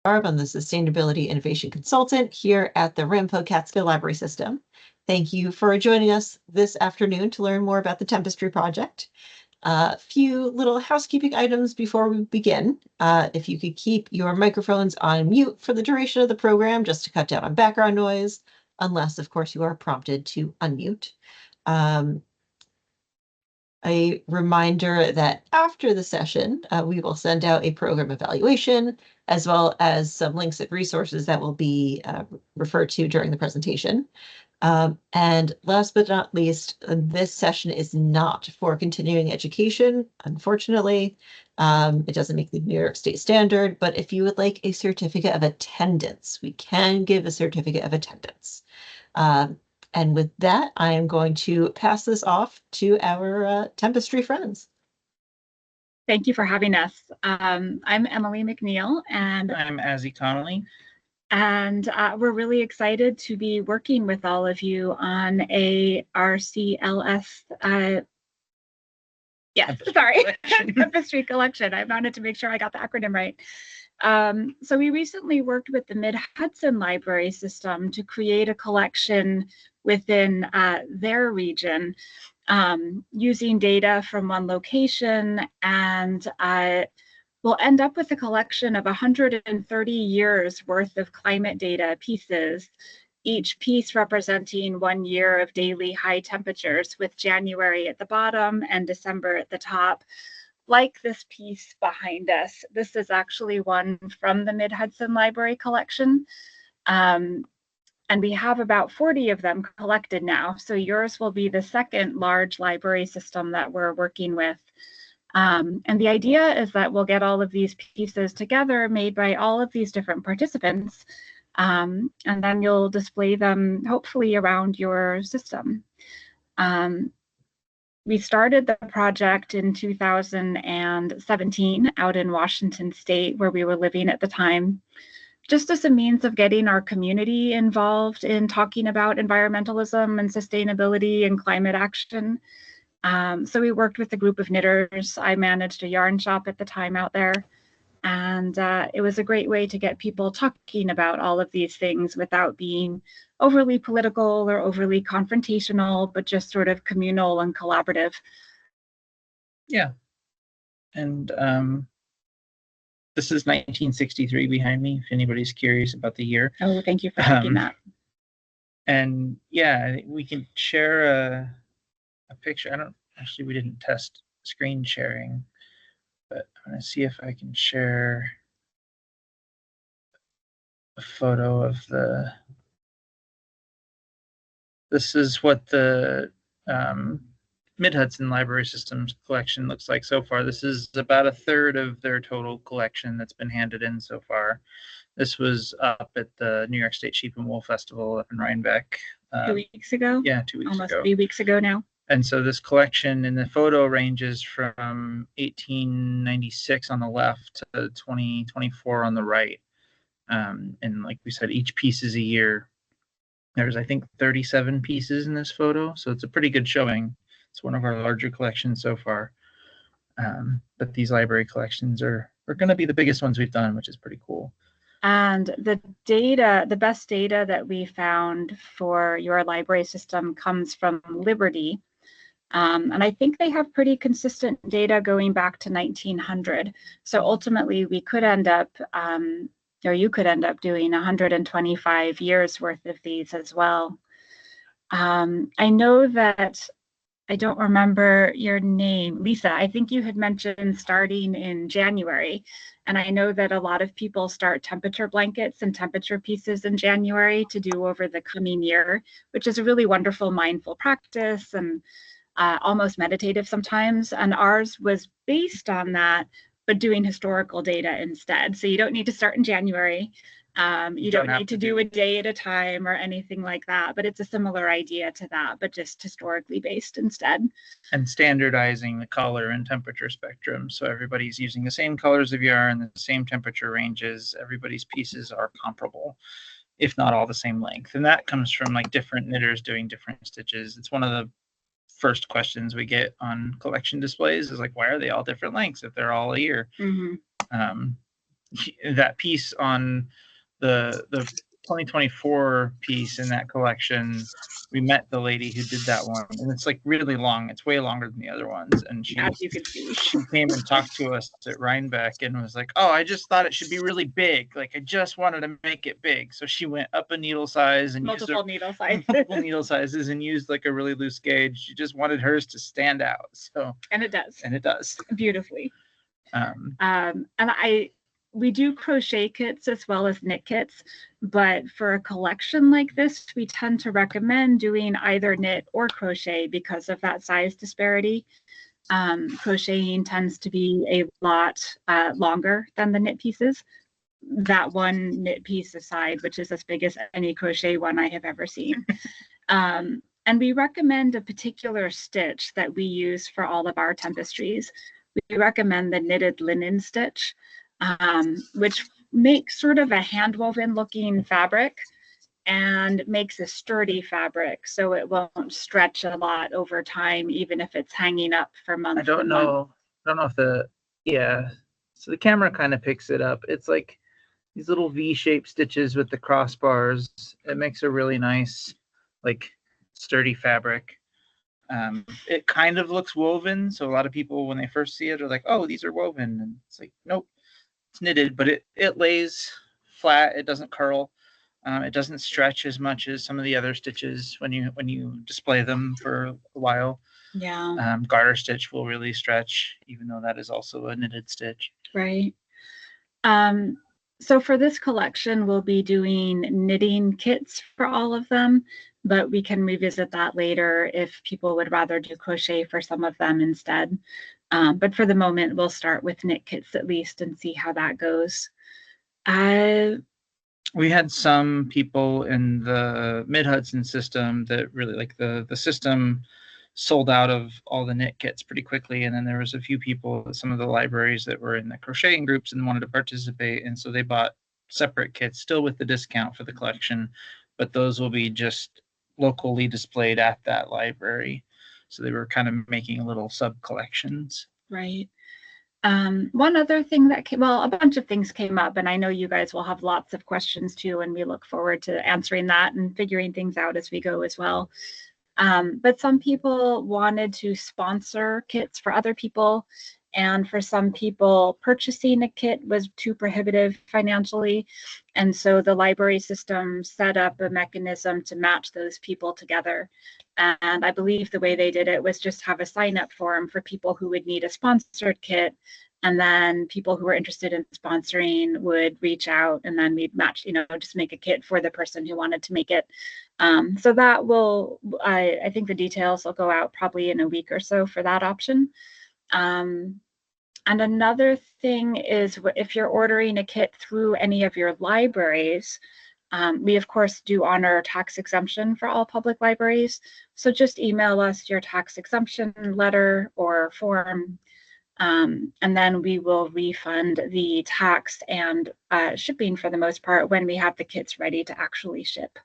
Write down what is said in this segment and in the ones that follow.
I'm the Sustainability Innovation Consultant here at the Rampo Catskill Library System. Thank you for joining us this afternoon to learn more about the Tempestry project. A few little housekeeping items before we begin. If you could keep your microphones on mute for the duration of the program, just to cut down on background noise, unless, of course, you are prompted to unmute. A reminder that after the session, we will send out a program evaluation, as well as some links and resources that will be referred to during the presentation. And last but not least, this session is not for continuing education, unfortunately. It doesn't make the New York State standard, but if you would like a certificate of attendance, we can give a certificate of attendance. And with that, I am going to pass this off to our Tempestry friends. Thank you for having us. I'm Emily McNeil, and I'm Azzy Connolly. And we're really excited to be working with all of you on a RCLS, Tempestry collection. I wanted to make sure I got the acronym right. So we recently worked with the Mid-Hudson Library System to create a collection within their region using data from one location, and we'll end up with a collection of 130 years worth of climate data pieces, each piece representing 1 year of daily high temperatures, with January at the bottom and December at the top. Like this piece behind us, this is actually one from the Mid-Hudson Library collection. And we have about 40 of them collected now. So yours will be the second large library system that we're working with. And the idea is that we'll get all of these pieces together, made by all of these different participants, and then you'll display them hopefully around your system. We started the project in 2017 out in Washington State, where we were living at the time, just as a means of getting our community involved in talking about environmentalism and sustainability and climate action. So we worked with a group of knitters. I managed a yarn shop at the time out there. And it was a great way to get people talking about all of these things without being overly political or overly confrontational, but just sort of communal and collaborative. Yeah. And this is 1963 behind me, if anybody's curious about the year. Oh, thank you for asking that. And yeah, we can share a picture. We didn't test screen sharing, but I'm going to see if I can share a photo of this is what the Mid-Hudson Library Systems collection looks like so far. This is about a third of their total collection that's been handed in so far. This was up at the New York State Sheep and Wool Festival up in Rhinebeck. 2 weeks ago? Yeah, 2 weeks ago. Almost 3 weeks ago now. And so this collection in the photo ranges from 1896 on the left to 2024 on the right. And like we said, each piece is a year. There's, I think, 37 pieces in this photo, so it's a pretty good showing. It's one of our larger collections so far. But these library collections are going to be the biggest ones we've done, which is pretty cool. And the data, the best data that we found for your library system comes from Liberty. And I think they have pretty consistent data going back to 1900. So ultimately, we could end up, or you could end up doing 125 years worth of these as well. I know that, I don't remember your name, Lisa, I think you had mentioned starting in January. And I know that a lot of people start temperature blankets and temperature pieces in January to do over the coming year, which is a really wonderful mindful practice and almost meditative sometimes. And ours was based on that, but doing historical data instead. So you don't need to start in January. You don't need to do a day at a time or anything like that, but it's a similar idea to that, but just historically based instead. And standardizing the color and temperature spectrum. So everybody's using the same colors of yarn, the same temperature ranges. Everybody's pieces are comparable, if not all the same length. And that comes from like different knitters doing different stitches. It's one of the first questions we get on collection displays is like, why are they all different lengths if they're all a year? Mm-hmm. that piece on the 2024 piece in that collection, we met the lady who did that one, and it's like really long. It's way longer than the other ones. And as you can see, she came and talked to us at Rhinebeck and was like, "Oh, I just thought it should be really big. Like I just wanted to make it big." So she went up a needle size and multiple needle sizes. multiple needle sizes and used like a really loose gauge. She just wanted hers to stand out. So and it does beautifully. beautifully. And we do crochet kits as well as knit kits, but for a collection like this, we tend to recommend doing either knit or crochet because of that size disparity. Crocheting tends to be a lot longer than the knit pieces. That one knit piece aside, which is as big as any crochet one I have ever seen. And we recommend a particular stitch that we use for all of our Tempestries. We recommend the knitted linen stitch, which makes sort of a hand-woven looking fabric and makes a sturdy fabric, so it won't stretch a lot over time, even if it's hanging up for months. I don't know if so the camera kind of picks it up. It's like these little V-shaped stitches with the crossbars. It makes a really nice, like, sturdy fabric. It kind of looks woven, so a lot of people, when they first see it, are like, "Oh, these are woven," and it's like, nope, it's knitted, but it lays flat. It doesn't curl. It doesn't stretch as much as some of the other stitches when you display them for a while. Yeah. Garter stitch will really stretch, even though that is also a knitted stitch. Right. So for this collection, we'll be doing knitting kits for all of them, but we can revisit that later if people would rather do crochet for some of them instead. But for the moment, we'll start with knit kits at least and see how that goes. We had some people in the Mid-Hudson system that really, like, the system sold out of all the knit kits pretty quickly, and then there was a few people at some of the libraries that were in the crocheting groups and wanted to participate, and so they bought separate kits, still with the discount for the collection, but those will be just locally displayed at that library. So they were kind of making little sub collections. Right. One other thing that came, well, a bunch of things came up, and I know you guys will have lots of questions too, and we look forward to answering that and figuring things out as we go as well. But some people wanted to sponsor kits for other people, and for some people, purchasing a kit was too prohibitive financially. And so the library system set up a mechanism to match those people together. And I believe the way they did it was just have a sign-up form for people who would need a sponsored kit. And then people who were interested in sponsoring would reach out, and then we'd match, just make a kit for the person who wanted to make it. So that will, I think the details will go out probably in a week or so for that option. And another thing is, if you're ordering a kit through any of your libraries, we of course do honor tax exemption for all public libraries. So just email us your tax exemption letter or form, and then we will refund the tax and shipping for the most part when we have the kits ready to actually ship.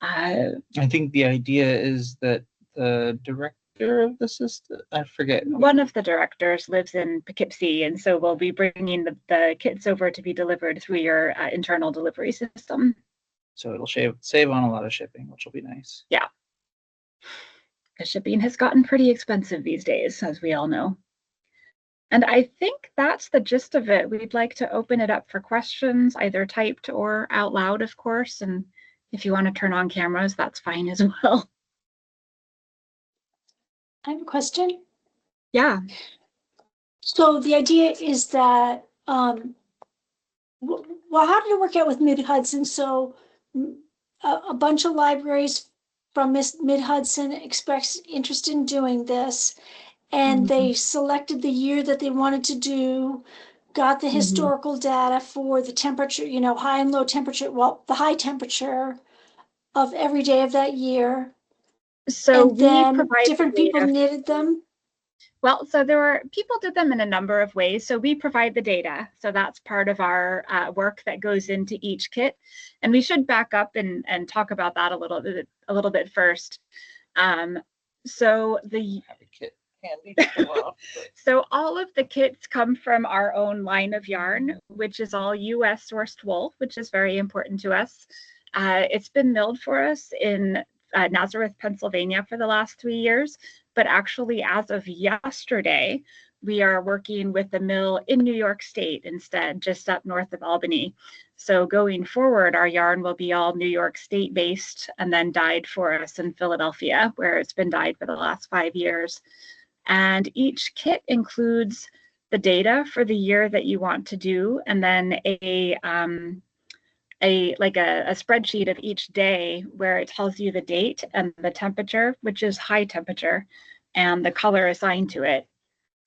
I think the idea is that the director of the system, I forget. One of the directors lives in Poughkeepsie, and so we'll be bringing the kits over to be delivered through your internal delivery system. So it'll save on a lot of shipping, which will be nice. Yeah. Because shipping has gotten pretty expensive these days, as we all know. And I think that's the gist of it. We'd like to open it up for questions, either typed or out loud, of course. And if you want to turn on cameras, that's fine as well. I have a question. Yeah. So the idea is that, well, how did it work out with Mid-Hudson? So a bunch of libraries from Mid-Hudson expressed interest in doing this, and they selected the year that they wanted to do, got the historical data for the temperature, high and low temperature, well, the high temperature of every day of that year. So and then different people knitted them. Well, so people did them in a number of ways. So we provide the data. So that's part of our work that goes into each kit. And we should back up and talk about that a little bit first. So the have a kit handy to show off. So all of the kits come from our own line of yarn, which is all US sourced wool, which is very important to us. It's been milled for us in Nazareth, Pennsylvania for the last 3 years, but actually as of yesterday, we are working with a mill in New York State instead, just up north of Albany. So going forward, our yarn will be all New York State based and then dyed for us in Philadelphia, where it's been dyed for the last 5 years. And each kit includes the data for the year that you want to do, and then a spreadsheet of each day where it tells you the date and the temperature, which is high temperature, and the color assigned to it.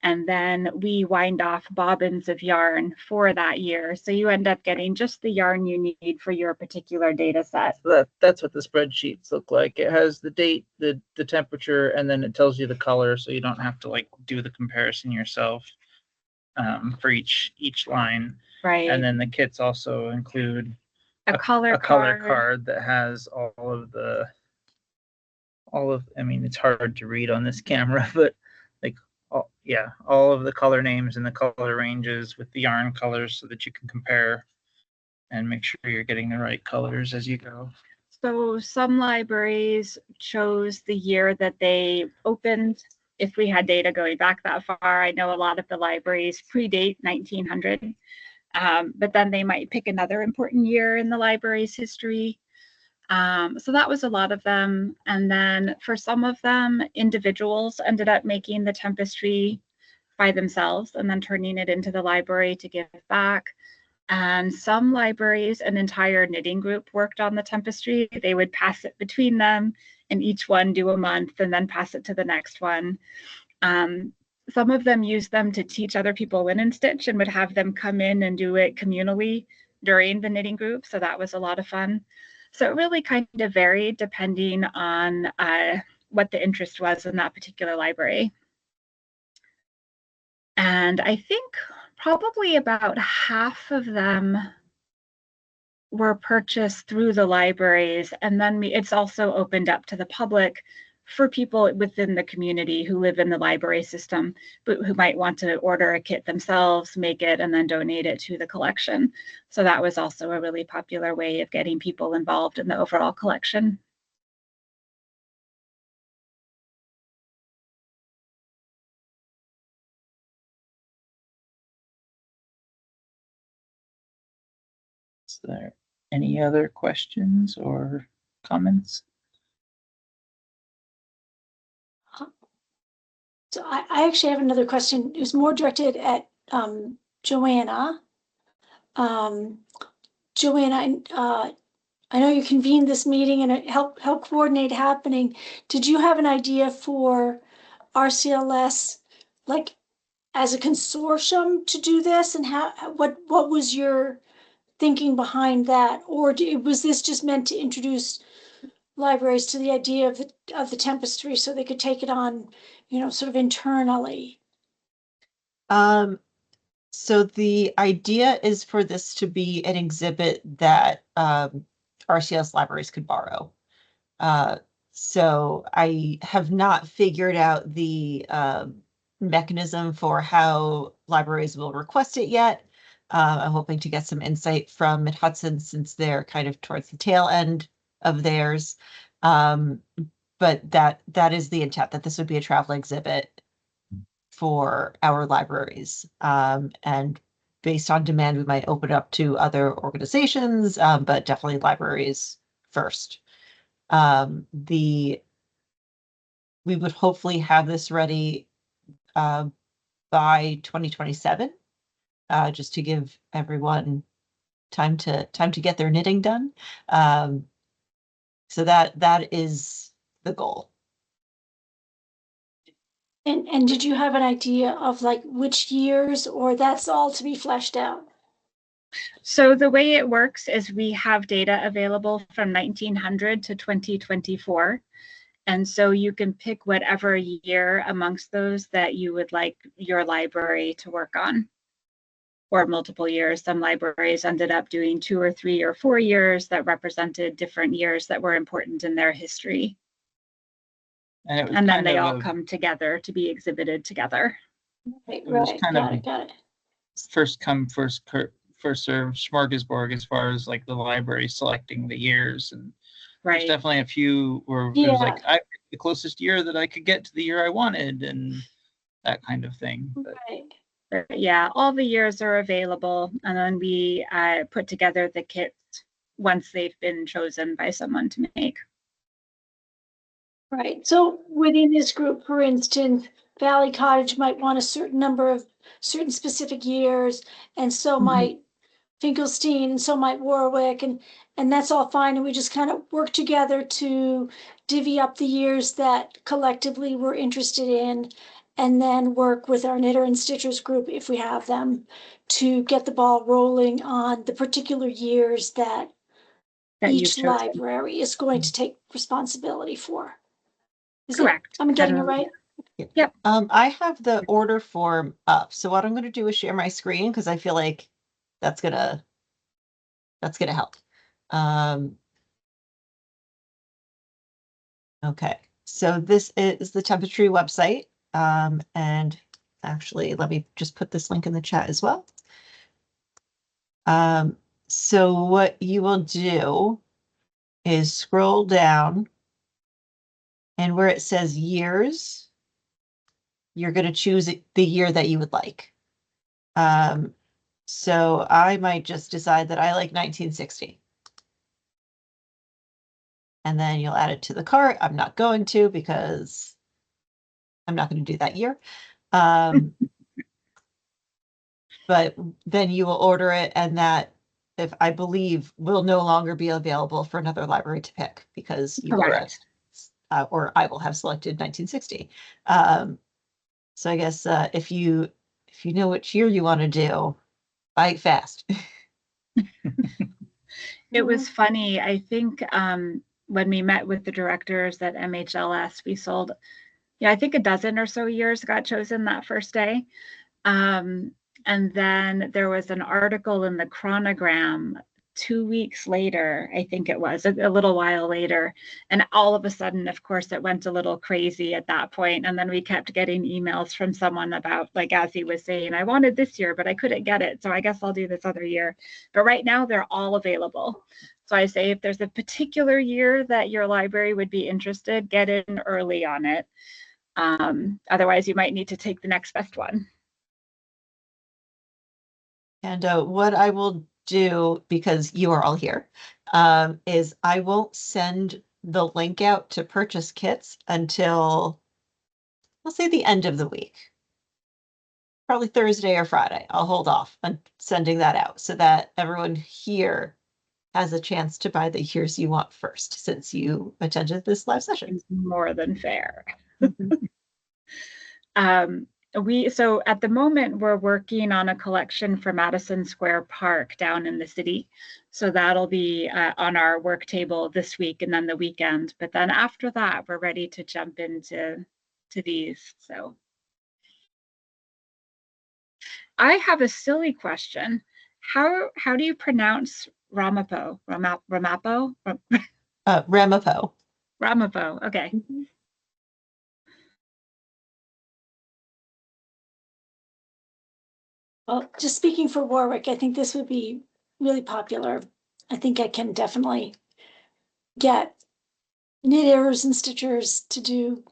And then we wind off bobbins of yarn for that year. So you end up getting just the yarn you need for your particular data set. So that's what the spreadsheets look like. It has the date, the temperature, and then it tells you the color, so you don't have to like do the comparison yourself for each line. Right. And then the kits also include a color card that has I mean, it's hard to read on this camera, but like all of the color names and the color ranges with the yarn colors so that you can compare and make sure you're getting the right colors as you go. So some libraries chose the year that they opened. If we had data going back that far, I know a lot of the libraries predate 1900, but then they might pick another important year in the library's history. So that was a lot of them. And then for some of them, individuals ended up making the Tempestry by themselves and then turning it into the library to give back. And some libraries, an entire knitting group worked on the Tempestry. They would pass it between them and each one do a month and then pass it to the next one. Some of them used them to teach other people linen stitch and would have them come in and do it communally during the knitting group. So that was a lot of fun. So it really kind of varied depending on what the interest was in that particular library. And I think probably about half of them were purchased through the libraries. And then it's also opened up to the public for people within the community who live in the library system, but who might want to order a kit themselves, make it, and then donate it to the collection. So that was also a really popular way of getting people involved in the overall collection. Is there any other questions or comments? So I actually have another question. It was more directed at Joanna. Joanna, I know you convened this meeting and it helped coordinate happening. Did you have an idea for RCLS, like as a consortium to do this, and what was your thinking behind that? Or was this just meant to introduce libraries to the idea of the Tempestry so they could take it on, sort of internally? So the idea is for this to be an exhibit that RCLS libraries could borrow. So I have not figured out the mechanism for how libraries will request it yet. I'm hoping to get some insight from Mid-Hudson since they're kind of towards the tail end of theirs. But that is the intent, that this would be a travel exhibit for our libraries. And based on demand, we might open up to other organizations, but definitely libraries first. We would hopefully have this ready by 2027, just to give everyone time to get their knitting done. So that is the goal. And did you have an idea of like which years, or that's all to be fleshed out? So the way it works is we have data available from 1900 to 2024. And so you can pick whatever year amongst those that you would like your library to work on, or multiple years. Some libraries ended up doing 2 or 3 or 4 years that represented different years that were important in their history. And it was And then kind they of all a, come together to be exhibited together. Right, it was right, kind got of it, got it. first come, first serve smorgasbord as far as like the library selecting the years. And there's Right. definitely a few where it Yeah. was like, I picked the closest year that I could get to the year I wanted and that kind of thing. But Right. But yeah, all the years are available. And then we put together the kits once they've been chosen by someone to make. Right, so within this group, for instance, Valley Cottage might want a certain number of certain specific years, and so Mhm. might Finkelstein, and so might Warwick, and that's all fine, and we just kind of work together to divvy up the years that collectively we're interested in, and then work with our knitter and stitchers group, if we have them, to get the ball rolling on the particular years that That you've each chosen. library is going to take responsibility for. Correct. I'm getting it And- right? Yep. I have the order form up. So what I'm going to do is share my screen because I feel like that's gonna help. Okay, so this is the Tempestry website. And actually, let me just put this link in the chat as well. So what you will do is scroll down, and where it says years, you're going to choose the year that you would like. So I might just decide that I like 1960. And then you'll add it to the cart. I'm not going to because I'm not going to do that year. But then you will order it, and that, if I believe, will no longer be available for another library to pick because you will have, or I will have selected 1960. So I guess if you know which year you want to do, buy it fast. It was funny. I think when we met with the directors at MHLS, we sold, I think a dozen or so years got chosen that first day. And then there was an article in the Chronogram 2 weeks later, I think it was, a little while later. And all of a sudden, of course, it went a little crazy at that point. And then we kept getting emails from someone about, like, as he was saying, I wanted this year, but I couldn't get it. So I guess I'll do this other year. But right now, they're all available. So I say, if there's a particular year that your library would be interested, get in early on it. Otherwise, you might need to take the next best one. And what I will do, because you are all here, is I won't send the link out to purchase kits until, let's say, the end of the week. Probably Thursday or Friday. I'll hold off on sending that out so that everyone here has a chance to buy the years you want first, since you attended this live session. It's more than fair. So at the moment, we're working on a collection for Madison Square Park down in the city. So that'll be on our work table this week and then the weekend. But then after that, we're ready to jump into these. So I have a silly question. How do you pronounce Ramapo? Ramapo? Ramapo. Ramapo. Okay. Well, just speaking for Warwick, I think this would be really popular. I think I can definitely get knitters and stitchers to do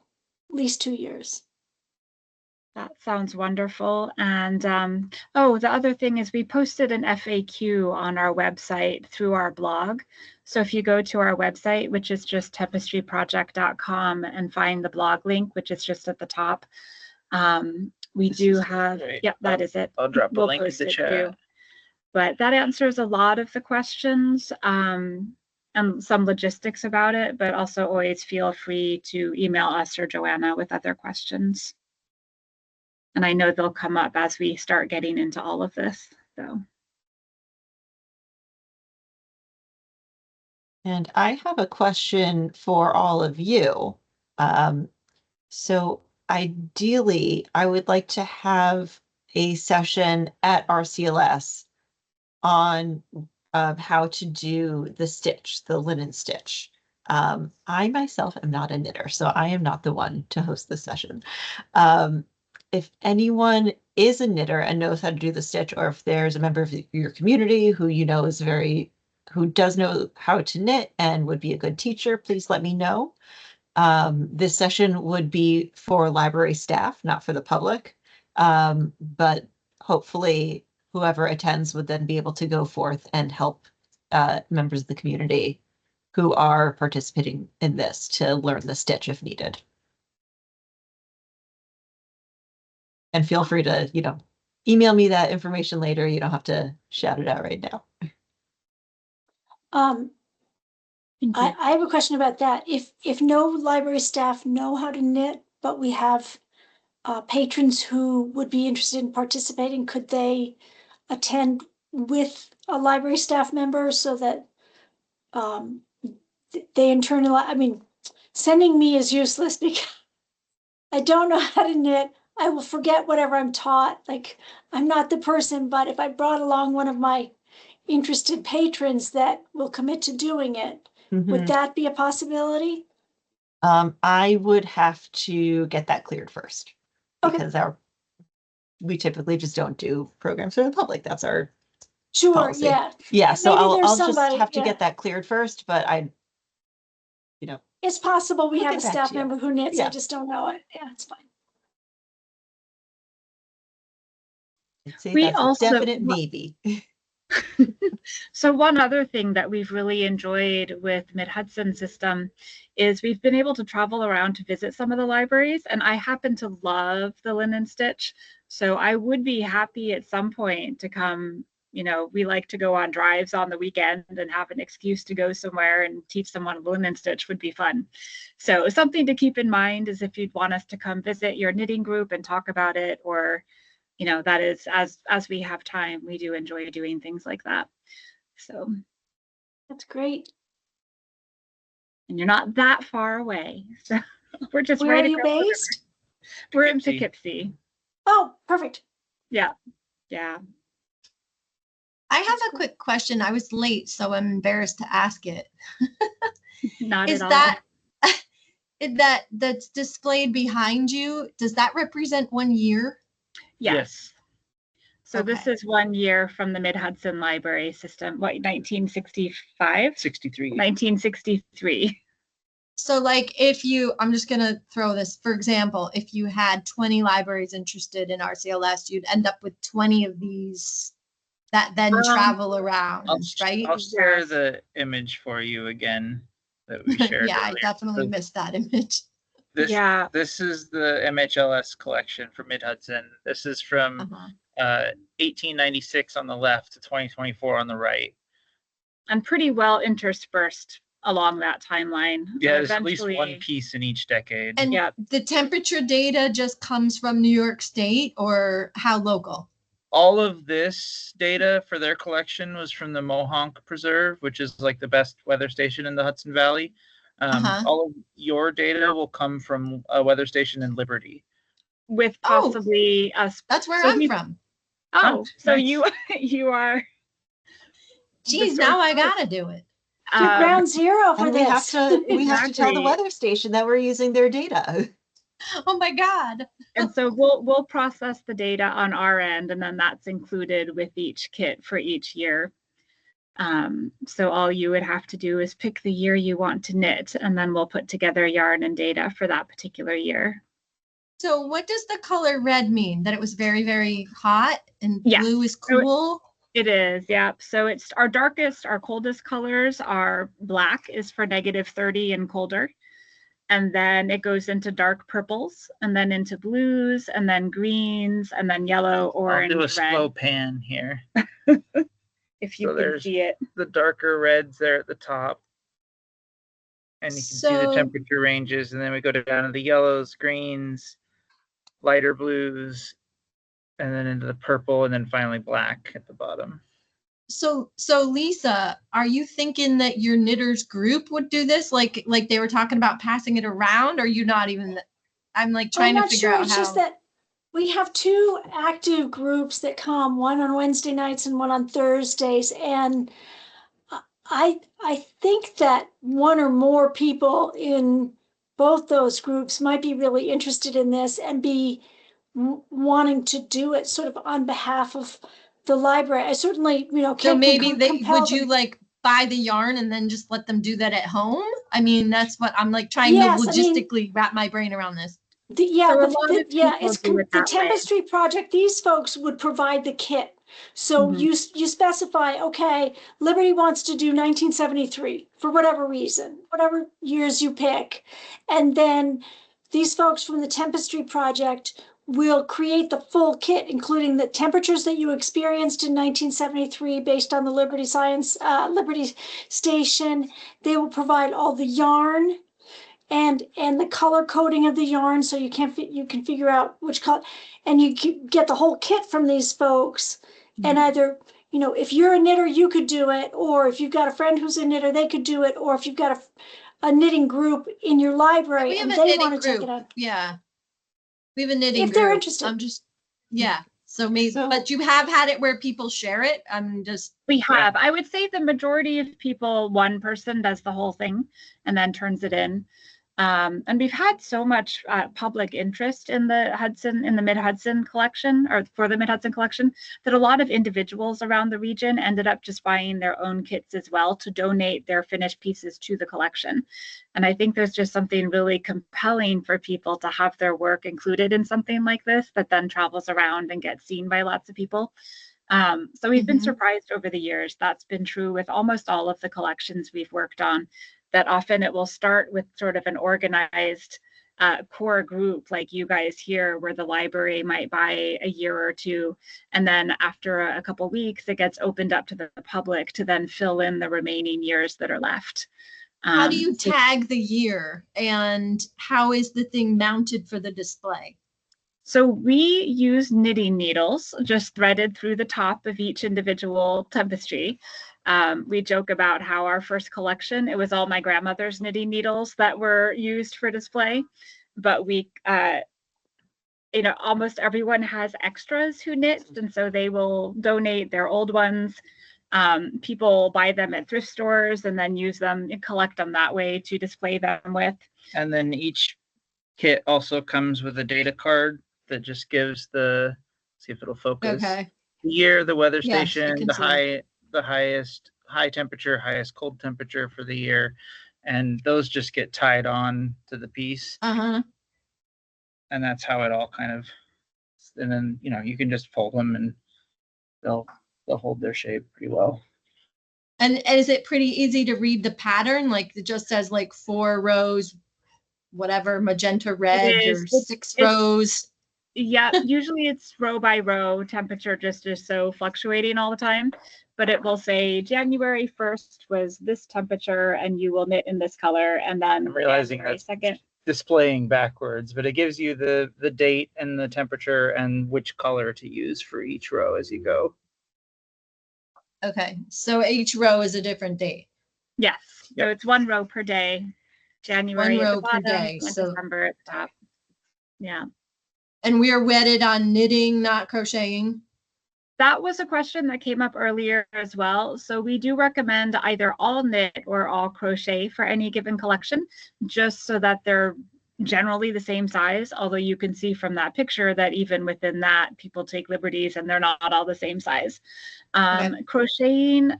at least 2 years. That sounds wonderful. And the other thing is we posted an FAQ on our website through our blog. So if you go to our website, which is just tapestryproject.com, and find the blog link, which is just at the top, we do have, yep, that is it. I'll drop a link in the chat. But that answers a lot of the questions and some logistics about it, but also always feel free to email us or Joanna with other questions. And I know they'll come up as we start getting into all of this. So. And I have a question for all of you. So ideally, I would like to have a session at RCLS on how to do the stitch, the linen stitch. I myself am not a knitter, so I am not the one to host this session. If anyone is a knitter and knows how to do the stitch, or if there's a member of your community who you know is who does know how to knit and would be a good teacher, please let me know. This session would be for library staff, not for the public. But hopefully whoever attends would then be able to go forth and help members of the community who are participating in this to learn the stitch if needed. And feel free to, email me that information later. You don't have to shout it out right now. I have a question about that. If no library staff know how to knit, but we have patrons who would be interested in participating, could they attend with a library staff member so that they internalize? I mean, sending me is useless because I don't know how to knit. I will forget whatever I'm taught. Like, I'm not the person, but if I brought along one of my interested patrons that will commit to doing it, would that be a possibility? I would have to get that cleared first. Okay. Because we typically just don't do programs for the public. That's our Sure, policy. yeah. Yeah, so Maybe I'll there's just somebody, have to yeah. get that cleared first, but It's possible we We'll have a get back staff to you. member who knits, Yeah. I just don't know it. Yeah, it's fine. I'd say We that's also- a definite maybe. So one other thing that we've really enjoyed with Mid-Hudson system is we've been able to travel around to visit some of the libraries, and I happen to love the linen stitch. So I would be happy at some point to come. We like to go on drives on the weekend and have an excuse to go somewhere and teach someone a linen stitch would be fun. So something to keep in mind is if you'd want us to come visit your knitting group and talk about it, or that is, as we have time, we do enjoy doing things like that. So That's great. and you're not that far away. So we're just Where right are you across the river. based? We're in Poughkeepsie. Poughkeepsie. Oh, perfect. Yeah. I have a quick question. I was late, so I'm embarrassed to ask it. Not Is at all. that that's displayed behind you, does that represent 1 year? Yes. So this Okay. is 1 year from the Mid-Hudson Library System, 1965? 63. 1963. So like I'm just going to throw this, for example, if you had 20 libraries interested in RCLS, you'd end up with 20 of these that then travel around, right? I'll share the image for you again that we shared. Yeah, I earlier. definitely missed that image. This is the MHLS collection for Mid-Hudson. This is from 1896 on the left to 2024 on the right. And pretty well interspersed along that timeline. Yeah, there's at least one piece in each decade. And the temperature data just comes from New York State, or how local? All of this data for their collection was from the Mohonk Preserve, which is like the best weather station in the Hudson Valley. All of your data will come from a weather station in Liberty. With possibly us. That's where I'm from. Oh, so nice. you are. Geez, now I gotta do it. You're ground zero for And this. we have to tell the weather station that we're using their data. Oh my God. And so we'll process the data on our end, and then that's included with each kit for each year. So all you would have to do is pick the year you want to knit, and then we'll put together yarn and data for that particular year. So what does the color red mean? That it was very, very hot and Yes. blue is cool? It is, yeah. So it's our coldest colors are black is for -30 and colder. And then it goes into dark purples, and then into blues, and then greens, and then yellow, orange, I'll do a red. slow pan here. If you So can there's see it. the darker reds there at the top. And you can see the temperature ranges, and then we go down to the yellows, greens, lighter blues, and then into the purple, and then finally black at the bottom. So Lisa, are you thinking that your knitters group would do this? Like they were talking about passing it around, or you not even? I'm like trying to figure out It's how. just that we have two active groups that come, one on Wednesday nights and one on Thursdays. And I think that one or more people in both those groups might be really interested in this and be wanting to do it sort of on behalf of the library. I certainly, So can't maybe compel would you them. like buy the yarn and then just let them do that at home? I mean, that's what I'm like trying Yes, to I mean, logistically wrap my brain around this. So a lot of people it's do it the that way. Tempestry project. These folks would provide the kit. So Mhm. you specify, okay, Liberty wants to do 1973 for whatever reason, whatever years you pick. And then these folks from the Tempestry project will create the full kit, including the temperatures that you experienced in 1973 based on the Liberty Station. They will provide all the yarn and the color coding of the yarn, so you can figure out which color, and you get the whole kit from these folks. And either, if you're a knitter, you could do it, or if you've got a friend who's a knitter, they could do it, or if you've got a knitting group in your library We have and a they knitting want to take it group. on, Yeah. We have a knitting if they're group. interested. I'm just, yeah. So maybe, So- but you have had it where people share it. I'm just, We have. I would say the majority of people, one person does the whole thing and then turns it in. And we've had so much public interest in the Mid-Hudson collection, or for the Mid-Hudson collection, that a lot of individuals around the region ended up just buying their own kits as well to donate their finished pieces to the collection. And I think there's just something really compelling for people to have their work included in something like this that then travels around and gets seen by lots of people. So we've been surprised over the years. That's been true with almost all of the collections we've worked on, that often it will start with sort of an organized core group like you guys here, where the library might buy a year or two, and then after a couple of weeks it gets opened up to the public to then fill in the remaining years that are left. how do you tag the year, and how is the thing mounted for the display? So we use knitting needles just threaded through the top of each individual Tempestry. We joke about how our first collection, it was all my grandmother's knitting needles that were used for display, but we, almost everyone has extras who knits, and so they will donate their old ones. People buy them at thrift stores and then use them and collect them that way to display them with. And then each kit also comes with a data card that just gives see if it'll focus. Okay. The year, the weather Yes, I station, can the see. highest high temperature, highest cold temperature for the year, and those just get tied on to the piece, Uh-huh. and that's how it all kind of. And then you can just fold them, and they'll hold their shape pretty well. And is it pretty easy to read the pattern? Like it just says like 4 rows, whatever, magenta red, or 6 rows. Yeah, usually it's row by row. Temperature just is so fluctuating all the time, but it will say January 1st was this temperature and you will knit in this color, and then I'm realizing January that's 2nd. displaying backwards, but it gives you the date and the temperature and which color to use for each row as you go. Okay, so each row is a different date. Yes, Yep. so it's 1 row per day. January One at row the per bottom day, and so- December at the top. Yeah. And we are wedded on knitting, not crocheting. That was a question that came up earlier as well. So we do recommend either all knit or all crochet for any given collection, just so that they're generally the same size. Although you can see from that picture that even within that, people take liberties and they're not all the same size. Okay. Crocheting,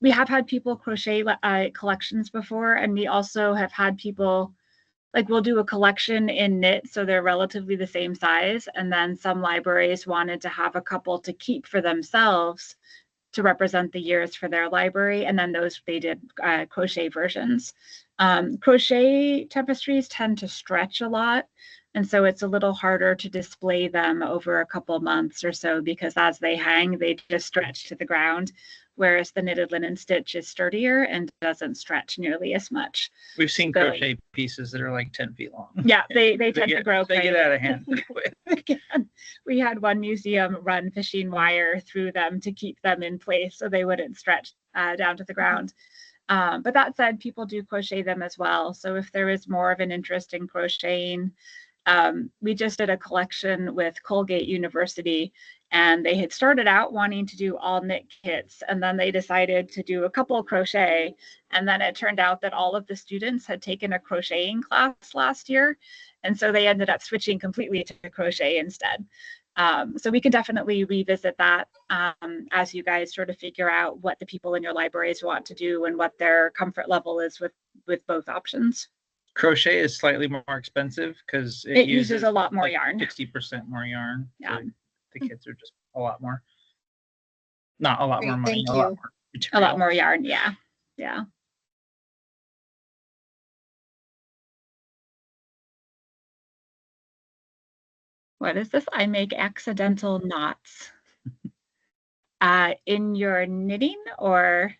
we have had people crochet collections before, and we also have had people, like, we'll do a collection in knit, so they're relatively the same size, and then some libraries wanted to have a couple to keep for themselves to represent the years for their library, and then those they did crochet versions. Crochet tapestries tend to stretch a lot, and so it's a little harder to display them over a couple months or so, because as they hang, they just stretch to the ground, whereas the knitted linen stitch is sturdier and doesn't stretch nearly as much. We've seen So- crochet pieces that are like 10 feet long. Yeah, they tend to grow. They get out of hand pretty quick. Again, we had one museum run fishing wire through them to keep them in place so they wouldn't stretch down to the ground. But that said, people do crochet them as well. So if there is more of an interest in crocheting, We just did a collection with Colgate University, and they had started out wanting to do all knit kits, and then they decided to do a couple of crochet, and then it turned out that all of the students had taken a crocheting class last year, and so they ended up switching completely to crochet instead. So we can definitely revisit that as you guys sort of figure out what the people in your libraries want to do and what their comfort level is with both options. Crochet is slightly more expensive because it uses a lot more yarn. 60% more yarn. Yeah. So the kits are just a lot more. Not a lot Great, more money, thank a you. lot more A material. lot more yarn, yeah. Yeah. What is this? I make accidental knots. In your knitting or?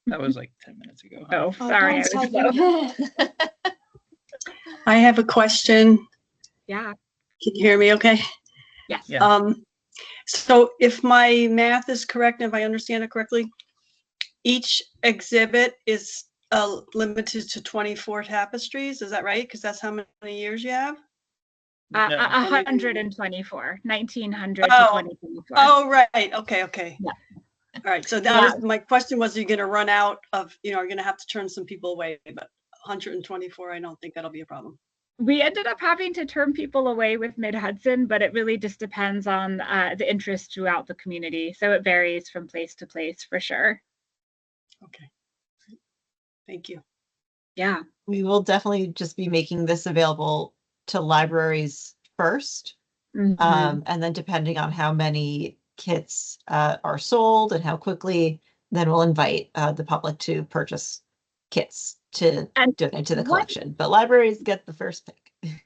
That was like 10 minutes ago. Huh? Oh, sorry. I Dawn's was typing. I have a question. Yeah. Can you hear me okay? Yes. Yeah. So if my math is correct, if I understand it correctly, each exhibit is limited to 24 tapestries. Is that right? Because that's how many years you have? 124, 1900 to Oh. 2024. Oh, right. Okay. Yeah. All right. So Yeah. that was my question was, you're going to run out of, you're going to have to turn some people away, but 124, I don't think that'll be a problem. We ended up having to turn people away with Mid-Hudson, but it really just depends on the interest throughout the community. So it varies from place to place for sure. Okay. Thank you. Yeah. We will definitely just be making this available to libraries first. Mhm. And then depending on how many kits are sold and how quickly, then we'll invite the public to purchase kits to And donate to the what- collection. But libraries get the first pick.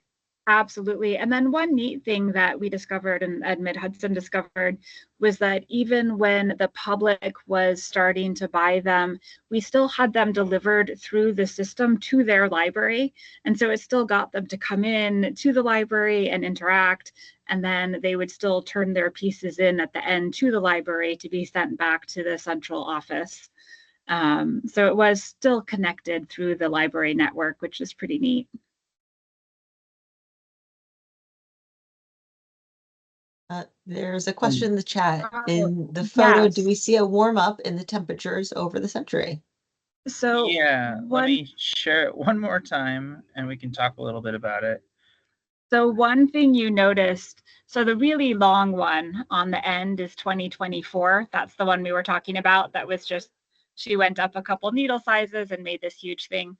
Absolutely. And then one neat thing that we discovered and Mid-Hudson discovered was that even when the public was starting to buy them, we still had them delivered through the system to their library. And so it still got them to come in to the library and interact. And then they would still turn their pieces in at the end to the library to be sent back to the central office. So it was still connected through the library network, which is pretty neat. There's a question in the chat. Oh, In the photo, do yes. we see a warm up in the temperatures over the century? So Yeah, let one- me share it one more time and we can talk a little bit about it. So one thing you noticed, so the really long one on the end is 2024. That's the one we were talking about. That was just, she went up a couple needle sizes and made this huge thing.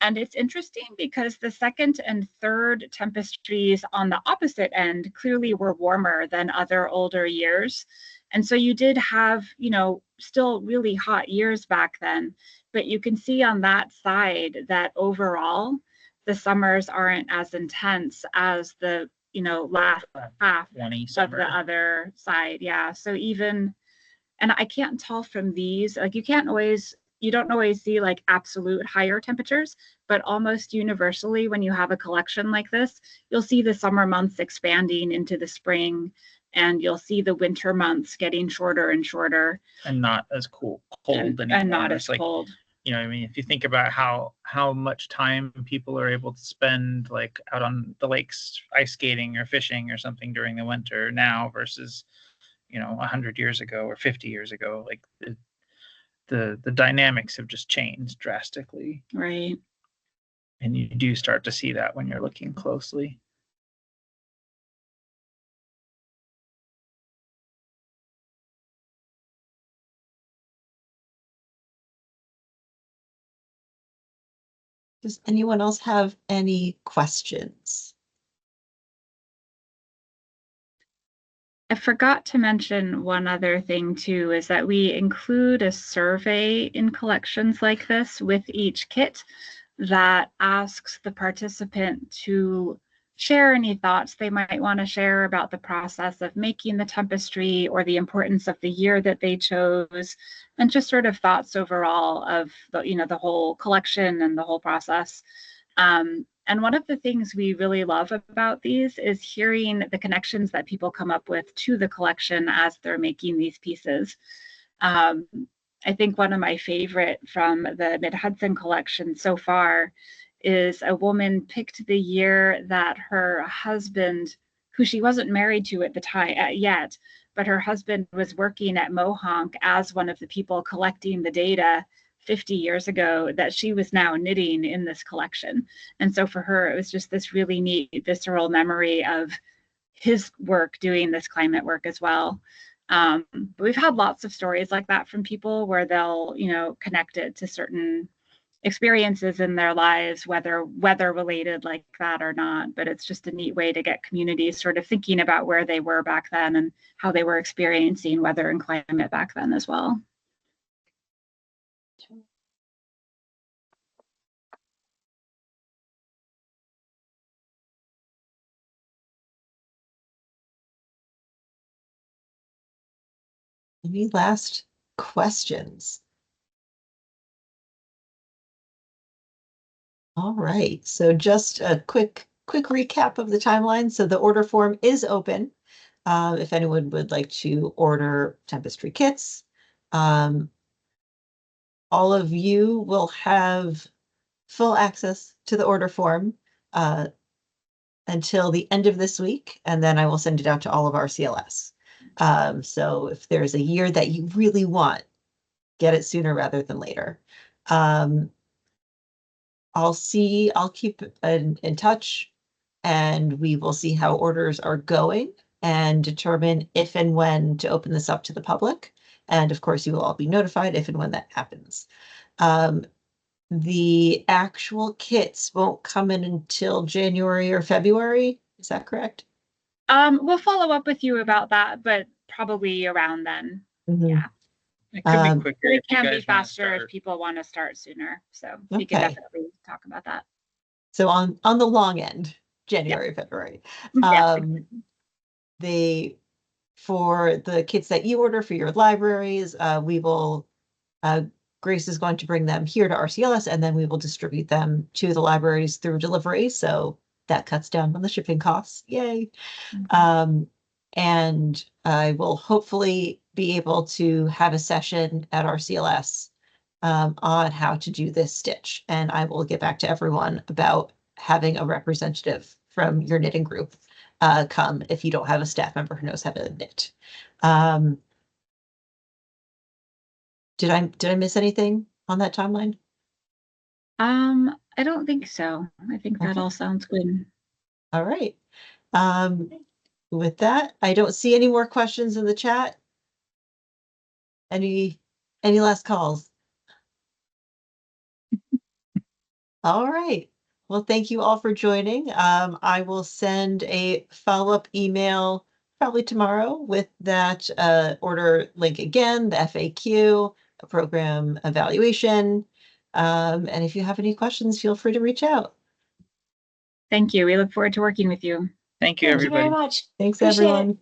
And it's interesting because the second and third Tempestries on the opposite end clearly were warmer than other older years. And so you did have, still really hot years back then, but you can see on that side that overall, the summers aren't as intense as the, last half 20 of summer. the other side. Yeah. So even, and I can't tell from these, like you don't always see like absolute higher temperatures, but almost universally when you have a collection like this, you'll see the summer months expanding into the spring, and you'll see the winter months getting shorter and shorter. And not as cold anymore. And not as It's like, cold. I mean, if you think about how much time people are able to spend like out on the lakes ice skating or fishing or something during the winter now versus 100 years ago or 50 years ago, like the dynamics have just changed drastically. Right. And you do start to see that when you're looking closely. Does anyone else have any questions? I forgot to mention one other thing too, is that we include a survey in collections like this with each kit that asks the participant to share any thoughts they might want to share about the process of making the Tempestry or the importance of the year that they chose, and just sort of thoughts overall of the whole collection and the whole process. And one of the things we really love about these is hearing the connections that people come up with to the collection as they're making these pieces. I think one of my favorite from the Mid-Hudson collection so far is a woman picked the year that her husband, who she wasn't married to at the time yet, but her husband was working at Mohonk as one of the people collecting the data 50 years ago, that she was now knitting in this collection. And so for her, it was just this really neat visceral memory of his work doing this climate work as well. But we've had lots of stories like that from people where they'll, connect it to certain experiences in their lives, whether weather related like that or not. But it's just a neat way to get communities sort of thinking about where they were back then and how they were experiencing weather and climate back then as well. Any last questions? All right, so just a quick recap of the timeline. So the order form is open. If anyone would like to order Tempestry kits, all of you will have full access to the order form until the end of this week, and then I will send it out to all of our RCLS. So if there's a year that you really want, get it sooner rather than later. I'll keep in touch, and we will see how orders are going and determine if and when to open this up to the public. And of course, you will all be notified if and when that happens. The actual kits won't come in until January or February. Is that correct? We'll follow up with you about that, but probably around then. Mhm. Yeah. It could be quicker. But it if you can be guys wanna faster if start. people want to start sooner. So we can Okay. definitely talk about that. So on the long end, January, February. Yes, For the kits that you order for your libraries, we will, Grace is going to bring them here to RCLS, and then we will distribute them to the libraries through delivery. So that cuts down on the shipping costs. Yay. And I will hopefully be able to have a session at RCLS on how to do this stitch. And I will get back to everyone about having a representative from your knitting group come if you don't have a staff member who knows how to knit. Did I miss anything on that timeline? I don't think so. I think that Okay. all sounds good. All right. With that, I don't see any more questions in the chat. Any last calls? All right. Well, thank you all for joining. I will send a follow-up email probably tomorrow with that order link again, the FAQ, a program evaluation. And if you have any questions, feel free to reach out. Thank you. We look forward to working with you. Thank you, Thank you very everybody. much. Thanks, Appreciate it. everyone.